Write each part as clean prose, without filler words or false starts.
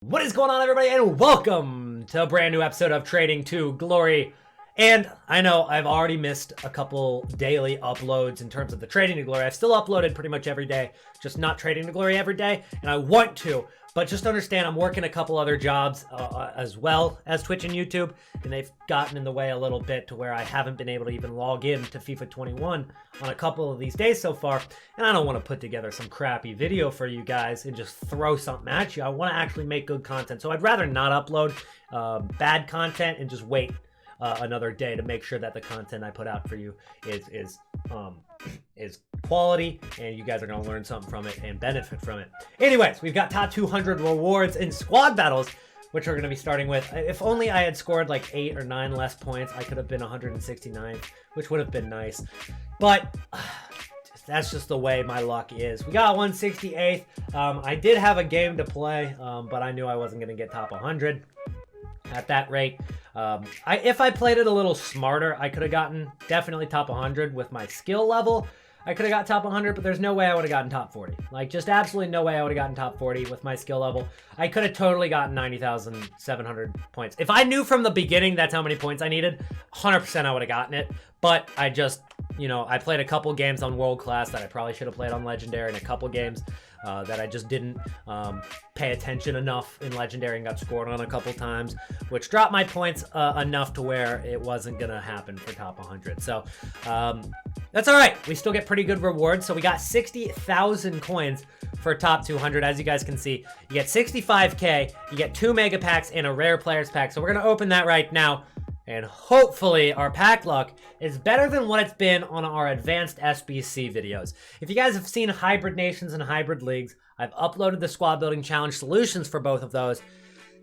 What is going on, everybody, and welcome to a brand new episode of Trading to Glory. And I know I've already missed a couple daily uploads in terms of the Trading to Glory. I've still uploaded pretty much every day, just not Trading to Glory every day, and I want to. But just understand, I'm working a couple other jobs as well as Twitch and YouTube, and they've gotten in the way a little bit to where I haven't been able to even log in to FIFA 21 on a couple of these days so far. And I don't want to put together some crappy video for you guys and just throw something at you. I want to actually make good content, so I'd rather not upload bad content and just wait another day to make sure that the content I put out for you is quality and you guys are going to learn something from it and benefit from it. Anyways, we've got top 200 rewards in squad battles, which we're going to be starting with. If only I had scored like 8 or 9 less points, I could have been 169th, which would have been nice. But that's just the way my luck is. We got 168th. I did have a game to play, but I knew I wasn't going to get top 100 at that rate. If I played it a little smarter, I could have gotten definitely top 100 with my skill level. I could have got top 100, but there's no way I would have gotten top 40. Like, just absolutely no way I would have gotten top 40 with my skill level. I could have totally gotten 90,700 points. If I knew from the beginning that's how many points I needed, 100% I would have gotten it. But I just, I played a couple games on World Class that I probably should have played on Legendary, and a couple games that I just didn't pay attention enough in Legendary and got scored on a couple times, which dropped my points enough to where it wasn't going to happen for top 100. So that's all right. We still get pretty good rewards. So we got 60,000 coins for top 200. As you guys can see, you get 65K, you get 2 mega packs and a rare players pack. So we're going to open that right now. And hopefully our pack luck is better than what it's been on our advanced SBC videos. If you guys have seen Hybrid Nations and Hybrid Leagues, I've uploaded the squad building challenge solutions for both of those.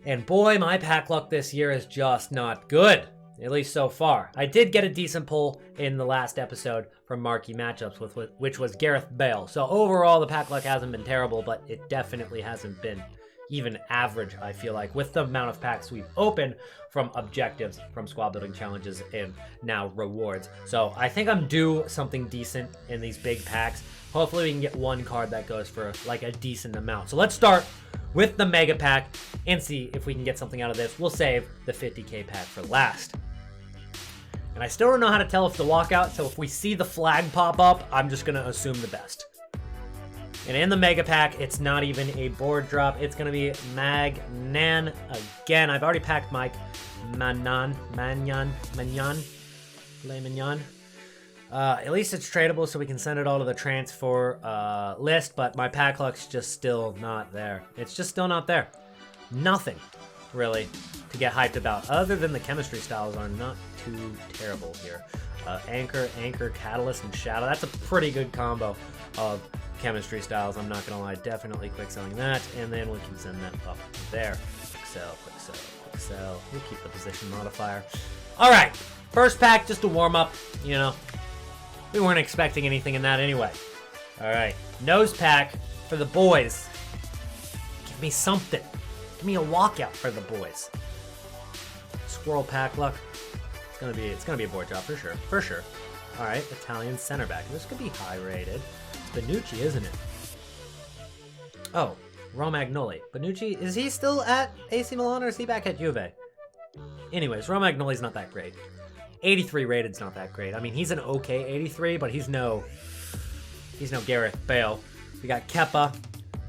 And boy, my pack luck this year is just not good, at least so far. I did get a decent pull in the last episode from marquee matchups, which was Gareth Bale. So overall, the pack luck hasn't been terrible, but it definitely hasn't been even average, I feel like, with the amount of packs we've opened from objectives, from squad building challenges, and now rewards. So I think I'm due something decent in these big packs. Hopefully we can get one card that goes for like a decent amount. So let's start with the mega pack and see if we can get something out of this. We'll save the 50K pack for last. And I still don't know how to tell if the walkout, so if we see the flag pop up, I'm just gonna assume the best. And in the mega pack, it's not even a board drop. It's going to be Magnan again. I've already packed Mike Manyan. At least it's tradable, so we can send it all to the transfer list. But my pack luck's just still not there. It's just still not there. Nothing, really, to get hyped about. Other than the chemistry styles are not too terrible here. Anchor, Catalyst, and Shadow. That's a pretty good combo of chemistry styles. I'm not gonna lie, definitely quick selling that, and then we can send that up there. Quick sell. We'll keep the position modifier. All right, first pack, just a warm up. We weren't expecting anything in that anyway. All right, nose pack for the boys. Give me something. Give me a walkout for the boys. Squirrel pack luck. It's gonna be a board drop for sure. All right, Italian center back. This could be high rated. Bonucci, isn't it? Oh, Romagnoli. Bonucci, is he still at AC Milan or is he back at Juve? Anyways, Romagnoli's not that great. 83 rated's not that great. I mean, he's an okay 83, but he's no Gareth Bale. We got Kepa,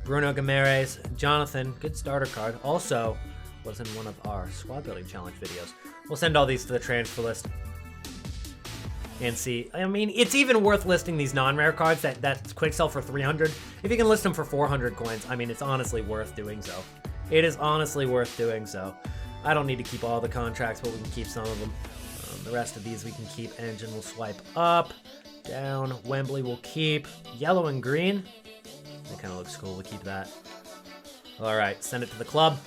Bruno Guimaraes, Jonathan, good starter card. Also was in one of our squad building challenge videos. We'll send all these to the transfer list and see. I mean, it's even worth listing these non-rare cards that quick sell for 300. If you can list them for 400 coins, I mean, it's honestly worth doing so. It is honestly worth doing so. I don't need to keep all the contracts, but we can keep some of them. The rest of these we can keep. Engine will swipe up, down. Wembley will keep. Yellow and green. That kind of looks cool. We'll keep that. All right, send it to the club.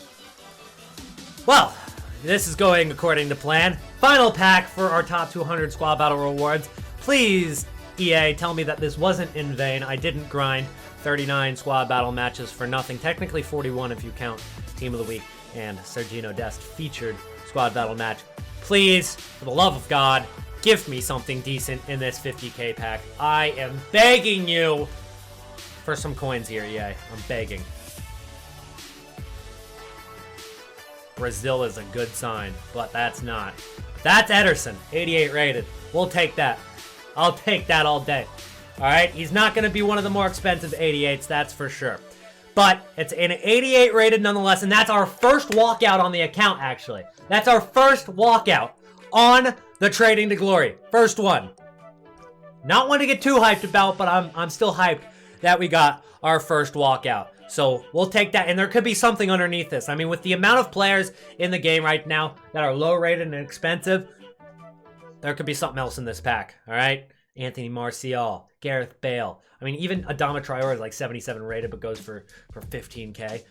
Well, this is going according to plan. Final pack for our top 200 squad battle rewards. Please, EA, tell me that this wasn't in vain. I didn't grind 39 squad battle matches for nothing. Technically 41 if you count Team of the Week and Sergino Dest featured squad battle match. Please, for the love of God, give me something decent in this 50K pack. I am begging you for some coins here, EA. I'm begging. Brazil is a good sign, but that's not. That's Ederson, 88 rated. We'll take that. I'll take that all day. All right, he's not going to be one of the more expensive 88s, that's for sure. But it's an 88 rated nonetheless, and that's our first walkout on the account, actually. That's our first walkout on the Trading to Glory. First one. Not one to get too hyped about, but I'm still hyped that we got our first walkout. So we'll take that, and there could be something underneath this. I mean, with the amount of players in the game right now that are low rated and expensive, there could be something else in this pack, all right? Anthony Martial, Gareth Bale. I mean, even Adama Traore is like 77 rated, but goes for 15K.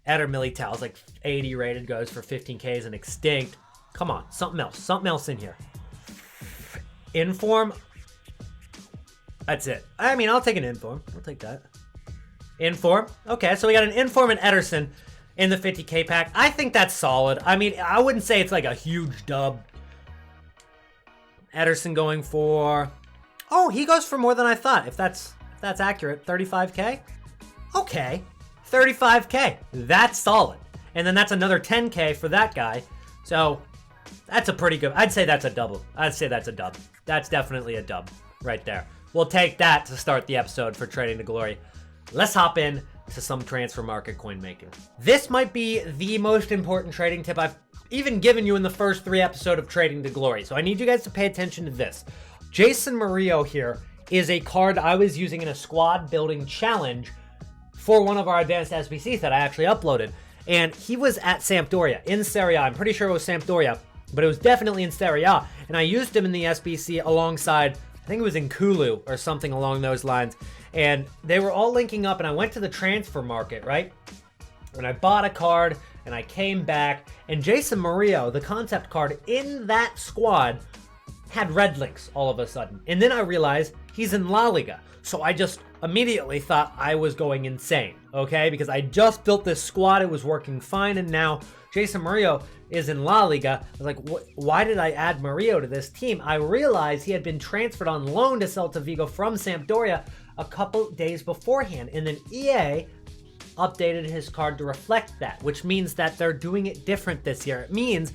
Eder Militao is like 80 rated, goes for 15K as an extinct. Come on, something else in here. Inform. That's it. I mean, I'll take an Inform. I'll take that. Inform. Okay, so we got an Inform and Ederson in the 50K pack. I think that's solid. I mean, I wouldn't say it's like a huge dub. Ederson going for... Oh, he goes for more than I thought. If that's accurate, 35K? Okay, 35K. That's solid. And then that's another 10K for that guy. So that's a pretty good... I'd say that's a double. I'd say that's a dub. That's definitely a dub right there. We'll take that to start the episode for Trading to Glory. Let's hop in to some transfer market coin making. This might be the most important trading tip I've even given you in the first 3 episodes of Trading to Glory. So I need you guys to pay attention to this. Jason Murillo here is a card I was using in a squad building challenge for one of our advanced SBCs that I actually uploaded. And he was at Sampdoria in Serie A. I'm pretty sure it was Sampdoria, but it was definitely in Serie A. And I used him in the SBC alongside, I think it was in Kulu or something along those lines. And they were all linking up, and I went to the transfer market, right? And I bought a card, and I came back, and Jason Murillo, the concept card in that squad, had red links all of a sudden. And then I realized he's in La Liga. So I just immediately thought I was going insane, okay? Because I just built this squad, it was working fine, and now Jason Murillo is in La Liga. I was like, why did I add Murillo to this team? I realized he had been transferred on loan to Celta Vigo from Sampdoria a couple days beforehand, and then EA updated his card to reflect that, which means that they're doing it different this year. It means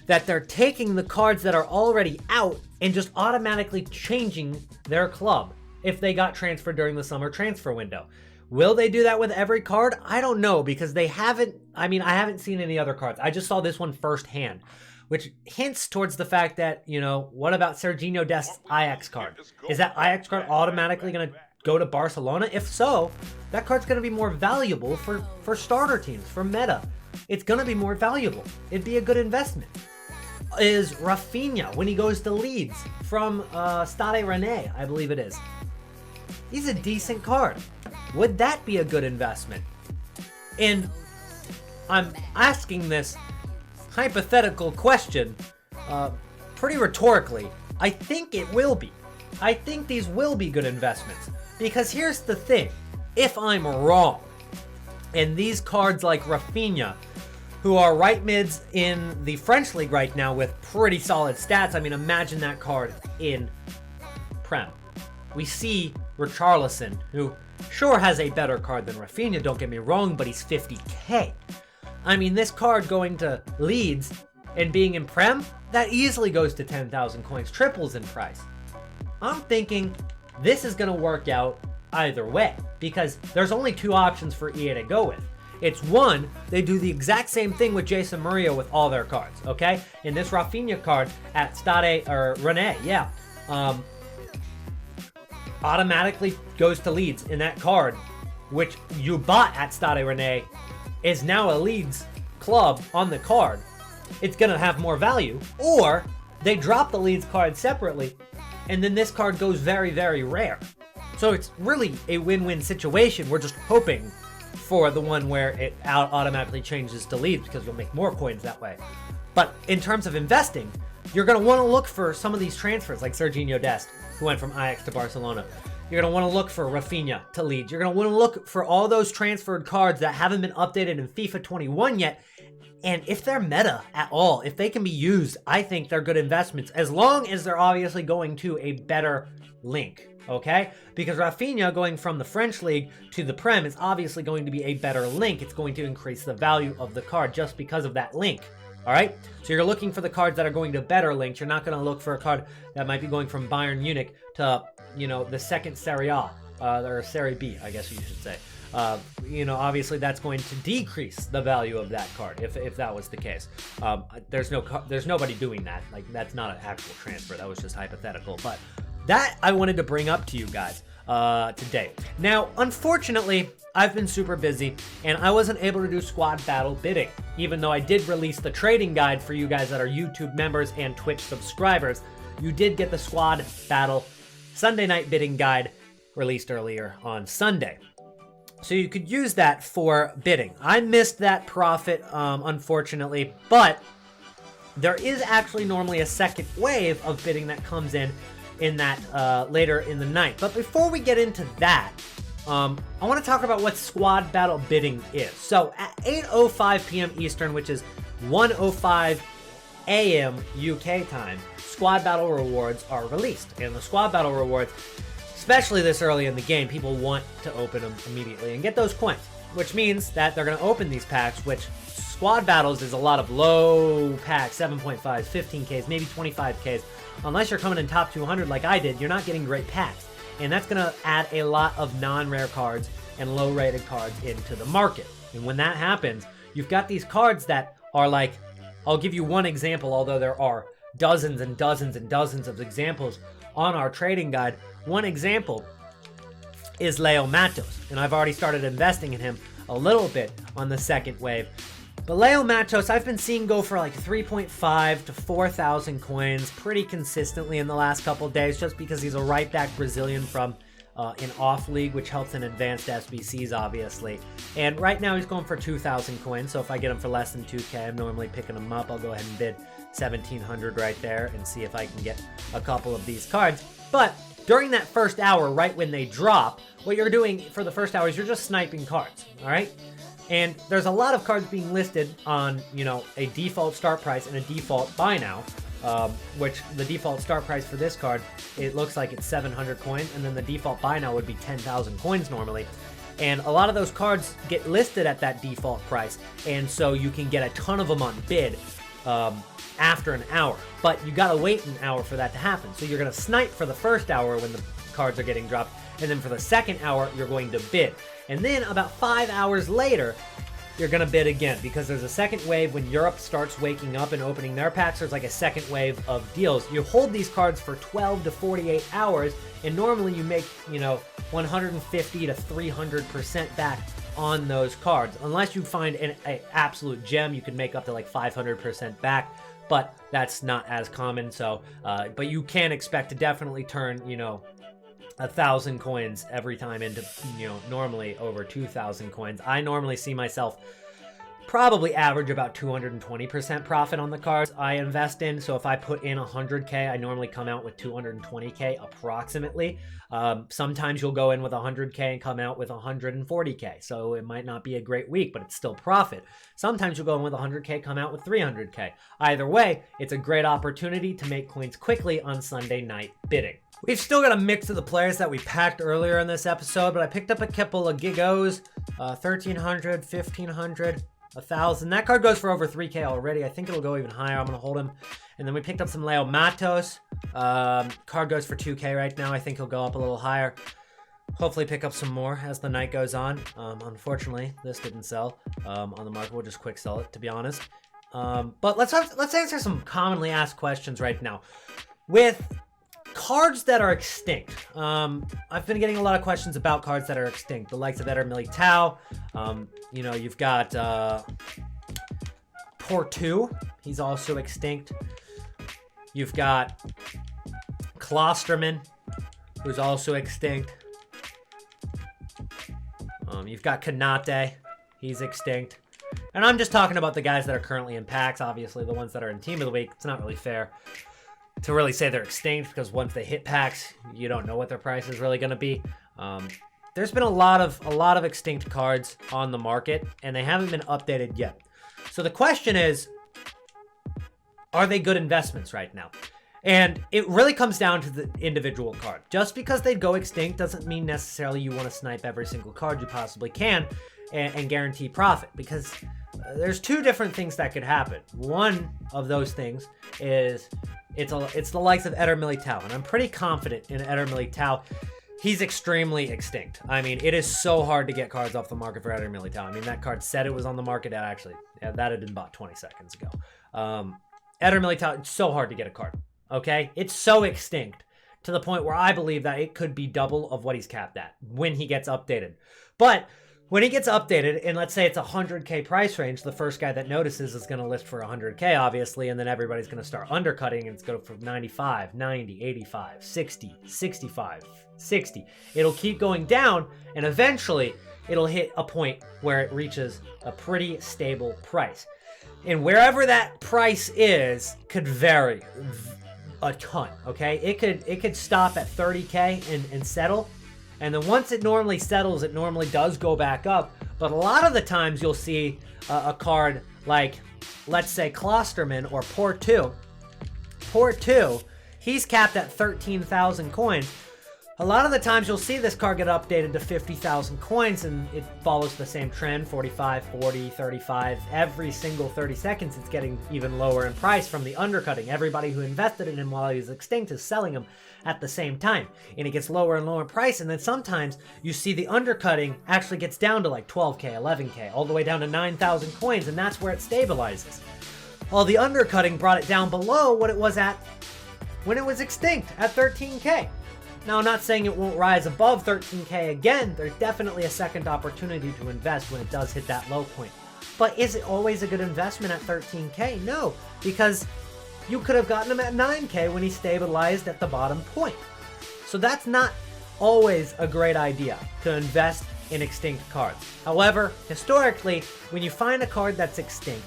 that they're taking the cards that are already out and just automatically changing their club if they got transferred during the summer transfer window. Will they do that with every card? I don't know, because they haven't, I mean, I haven't seen any other cards. I just saw this one firsthand, which hints towards the fact that, you know, what about Serginho Dest's Ajax card? Is that Ajax card automatically going to go to Barcelona? If so, that card's going to be more valuable for starter teams, for meta. It's going to be more valuable. It'd be a good investment. Is Rafinha, when he goes to Leeds, from Stade Rennais, I believe it is. He's a decent card. Would that be a good investment? And I'm asking this hypothetical question pretty rhetorically. I think it will be. I think these will be good investments. Because here's the thing. If I'm wrong, and these cards like Rafinha, who are right mids in the French league right now with pretty solid stats. I mean, imagine that card in Prem. We see Richarlison, who sure has a better card than Rafinha, don't get me wrong, but he's 50K. I mean, this card going to Leeds and being in Prem, that easily goes to 10,000 coins, triples in price. I'm thinking this is going to work out either way, because there's only 2 options for EA to go with. It's one, they do the exact same thing with Jason Murillo with all their cards, okay? In this Rafinha card at Stade Rennais, yeah, automatically goes to Leeds, in that card, which you bought at Stade Rennais, is now a Leeds club on the card. It's gonna have more value. Or they drop the Leeds card separately, and then this card goes very, very rare. So it's really a win-win situation. We're just hoping for the one where it automatically changes to Leeds, because you'll make more coins that way. But in terms of investing, you're going to want to look for some of these transfers, like Serginho Dest, who went from Ajax to Barcelona. You're going to want to look for Rafinha to Leeds. You're going to want to look for all those transferred cards that haven't been updated in FIFA 21 yet. And if they're meta at all, if they can be used, I think they're good investments, as long as they're obviously going to a better link. Okay? Because Rafinha going from the French league to the Prem is obviously going to be a better link. It's going to increase the value of the card just because of that link. All right, so you're looking for the cards that are going to better links. You're not going to look for a card that might be going from Bayern Munich to, you know, the second Serie A, or Serie B, I guess you should say. You know, obviously that's going to decrease the value of that card if that was the case. There's nobody doing that. Like, that's not an actual transfer. That was just hypothetical. But that I wanted to bring up to you guys today. Now, unfortunately, I've been super busy and I wasn't able to do squad battle bidding, even though I did release the trading guide for you guys that are YouTube members and Twitch subscribers. You did get the squad battle Sunday night bidding guide released earlier on Sunday. So you could use that for bidding. I missed that profit, unfortunately, but there is actually normally a second wave of bidding that comes in that later in the night. But before we get into that, I want to talk about what squad battle bidding is. So at 8:05 p.m. Eastern, which is 1:05 a.m. UK time, squad battle rewards are released. And the squad battle rewards, especially this early in the game, people want to open them immediately and get those coins, which means that they're going to open these packs, which squad battles is a lot of low packs, 7.5s, 15Ks, maybe 25Ks. Unless you're coming in top 200 like I did, you're not getting great packs. And that's going to add a lot of non-rare cards and low-rated cards into the market. And when that happens, you've got these cards that are like, I'll give you one example, although there are dozens and dozens and dozens of examples on our trading guide. One example is Leo Matos, and I've already started investing in him a little bit on the second wave. But Leo Matos, I've been seeing go for like 3.5 to 4,000 coins pretty consistently in the last couple of days, just because he's a right-back Brazilian from an off league, which helps in advanced SBCs, obviously. And right now he's going for 2,000 coins, so if I get him for less than 2K, I'm normally picking him up. I'll go ahead and bid 1,700 right there and see if I can get a couple of these cards. But during that first hour, right when they drop, what you're doing for the first hour is you're just sniping cards, all right? And there's a lot of cards being listed on, you know, a default start price and a default buy now, which the default start price for this card, it looks like it's 700 coins, and then the default buy now would be 10,000 coins normally. And a lot of those cards get listed at that default price, and so you can get a ton of them on bid after an hour. But you gotta wait an hour for that to happen. So you're gonna snipe for the first hour when the cards are getting dropped, and then for the second hour, you're going to bid. And then about 5 hours later, you're going to bid again, because there's a second wave when Europe starts waking up and opening their packs. There's like a second wave of deals. You hold these cards for 12 to 48 hours, and normally you make, you know, 150 to 300% back on those cards. Unless you find an absolute gem, you can make up to like 500% back, but that's not as common. So, but you can expect to definitely turn, you know, 1,000 coins every time into, you know, normally over 2,000 coins. I normally see myself probably average about 220% profit on the cards I invest in. So if I put in 100K, I normally come out with 220K approximately. Sometimes you'll go in with 100K and come out with 140K. So it might not be a great week, but it's still profit. Sometimes you'll go in with 100K, come out with 300K. Either way, it's a great opportunity to make coins quickly on Sunday night bidding. We've still got a mix of the players that we packed earlier in this episode, but I picked up a couple of Gigos, 1,300, 1,500, 1,000. That card goes for over 3K already. I think it'll go even higher. I'm going to hold him. And then we picked up some Leo Matos. Card goes for 2K right now. I think he'll go up a little higher. Hopefully pick up some more as the night goes on. Unfortunately, this didn't sell on the market. We'll just quick sell it, to be honest. But let's answer some commonly asked questions right now. With cards that are extinct. I've been getting a lot of questions about cards that are extinct. The likes of ELYYT. You know, you've got Portu. He's also extinct. You've got Klosterman, who's also extinct. You've got Kanate. He's extinct. And I'm just talking about the guys that are currently in packs. Obviously, the ones that are in Team of the Week, it's not really fair to really say they're extinct, because once they hit packs, you don't know what their price is really going to be. There's been a lot of extinct cards on the market, and they haven't been updated yet. So the question is, are they good investments right now? And it really comes down to the individual card. Just because they go extinct doesn't mean necessarily you want to snipe every single card you possibly can. and guarantee profit, because there's two different things that could happen. One of those things is it's the likes of ELYYT, and I'm pretty confident in ELYYT. He's extremely extinct. I mean, it is so hard to get cards off the market for ELYYT. I mean, that card said it was on the market. That had been bought 20 seconds ago. ELYYT, it's so hard to get a card. Okay, it's so extinct to the point where I believe that it could be double of what he's capped at when he gets updated. But when he gets updated, and let's say it's a 100K price range, the first guy that notices is going to list for 100K, obviously, and then everybody's going to start undercutting, and it's going from 95, 90, 85, 60, 65, 60. It'll keep going down, and eventually it'll hit a point where it reaches a pretty stable price. And wherever that price is could vary a ton, okay? It could stop at 30K and settle. And then once it normally settles, it normally does go back up. But a lot of the times you'll see a card like, let's say, Klosterman or Porto. Porto, he's capped at 13,000 coins. A lot of the times you'll see this card get updated to 50,000 coins, and it follows the same trend, 45, 40, 35. Every single 30 seconds, it's getting even lower in price from the undercutting. Everybody who invested in him while he was extinct is selling him at the same time, and it gets lower and lower in price. And then sometimes you see the undercutting actually gets down to like 12K, 11K, all the way down to 9,000 coins, and that's where it stabilizes. Well, the undercutting brought it down below what it was at when it was extinct, at 13K. Now, I'm not saying it won't rise above 13K again. There's definitely a second opportunity to invest when it does hit that low point. But is it always a good investment at 13K? No, because you could have gotten him at 9K when he stabilized at the bottom point. So that's not always a great idea to invest in extinct cards. However, historically, when you find a card that's extinct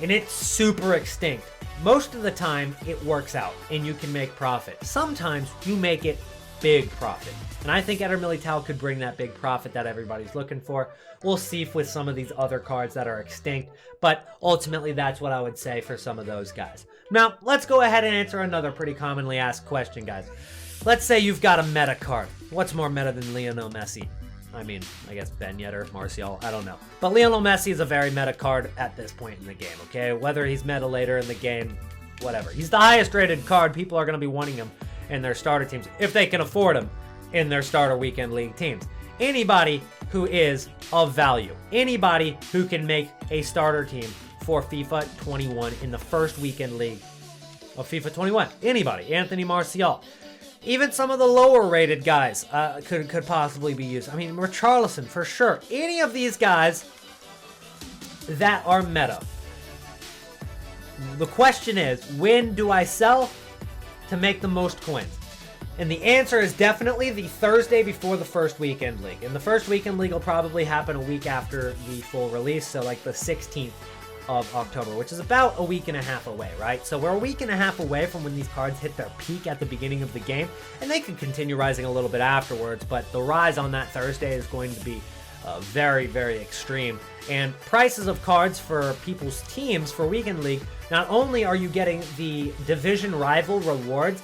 and it's super extinct, most of the time it works out and you can make profit. Sometimes you make it big profit. And I think ELYYT could bring that big profit that everybody's looking for. We'll see with some of these other cards that are extinct, but ultimately that's what I would say for some of those guys. Now, let's go ahead and answer another pretty commonly asked question, guys. Let's say you've got a meta card. What's more meta than Lionel Messi? I mean, I guess Ben Yedder, Martial, I don't know. But Lionel Messi is a very meta card at this point in the game, okay? Whether he's meta later in the game, whatever. He's the highest rated card. People are going to be wanting him in their starter teams, if they can afford them in their starter weekend league teams. Anybody who is of value, anybody who can make a starter team for FIFA 21 in the first weekend league of FIFA 21, anybody, Anthony Martial. Even some of the lower rated guys could possibly be used. I mean, Richarlison for sure. Any of these guys that are meta. The question is, when do I sell to make the most coins? And the answer is definitely the Thursday before the first weekend league. And the first weekend league will probably happen a week after the full release, so like the 16th of October, which is about a week and a half away, right? So we're a week and a half away from when these cards hit their peak at the beginning of the game, and they could continue rising a little bit afterwards, but the rise on that Thursday is going to be very, very extreme. And prices of cards for people's teams for weekend league, not only are you getting the division rival rewards,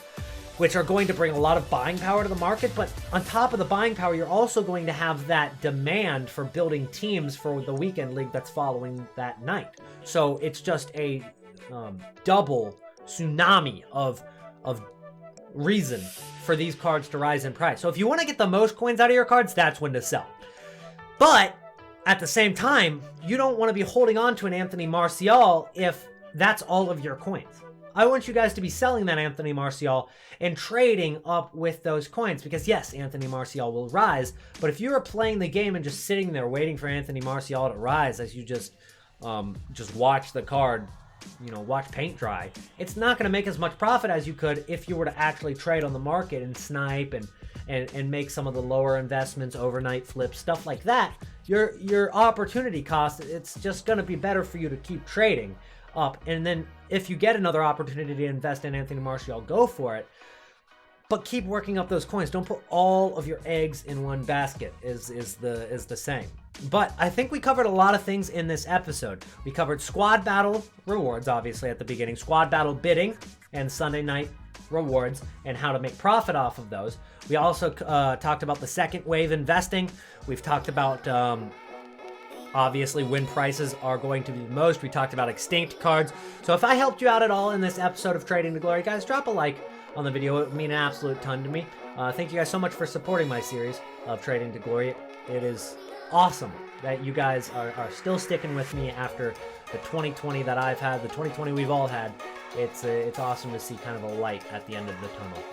which are going to bring a lot of buying power to the market, but on top of the buying power, you're also going to have that demand for building teams for the weekend league that's following that night. So it's just a double tsunami of reason for these cards to rise in price. So if you want to get the most coins out of your cards, that's when to sell. But at the same time, you don't want to be holding on to an Anthony Martial if that's all of your coins. I want you guys to be selling that Anthony Martial and trading up with those coins, because yes, Anthony Martial will rise, but if you are playing the game and just sitting there waiting for Anthony Martial to rise as you just watch the card, watch paint dry, it's not going to make as much profit as you could if you were to actually trade on the market and snipe and make some of the lower investments, overnight flips, stuff like that. Your opportunity cost, it's just going to be better for you to keep trading up. And then if you get another opportunity to invest in Anthony Martial, go for it. But keep working up those coins. Don't put all of your eggs in one basket is the saying. But I think we covered a lot of things in this episode. We covered squad battle rewards, obviously, at the beginning, squad battle bidding, and Sunday night rewards, and how to make profit off of those. We also talked about the second wave investing. We've talked about Obviously, win prices are going to be the most. We talked about extinct cards. So if I helped you out at all in this episode of Trading to Glory, guys, drop a like on the video. It would mean an absolute ton to me. Thank you guys so much for supporting my series of Trading to Glory. It is awesome that you guys are still sticking with me after the 2020 that I've had, the 2020 we've all had. It's awesome to see kind of a light at the end of the tunnel.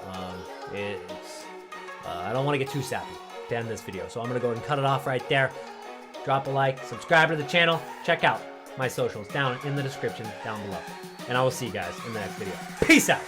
I don't want to get too sappy to end this video, so I'm going to go ahead and cut it off right there. Drop a like, subscribe to the channel, check out my socials down in the description down below. And I will see you guys in the next video. Peace out!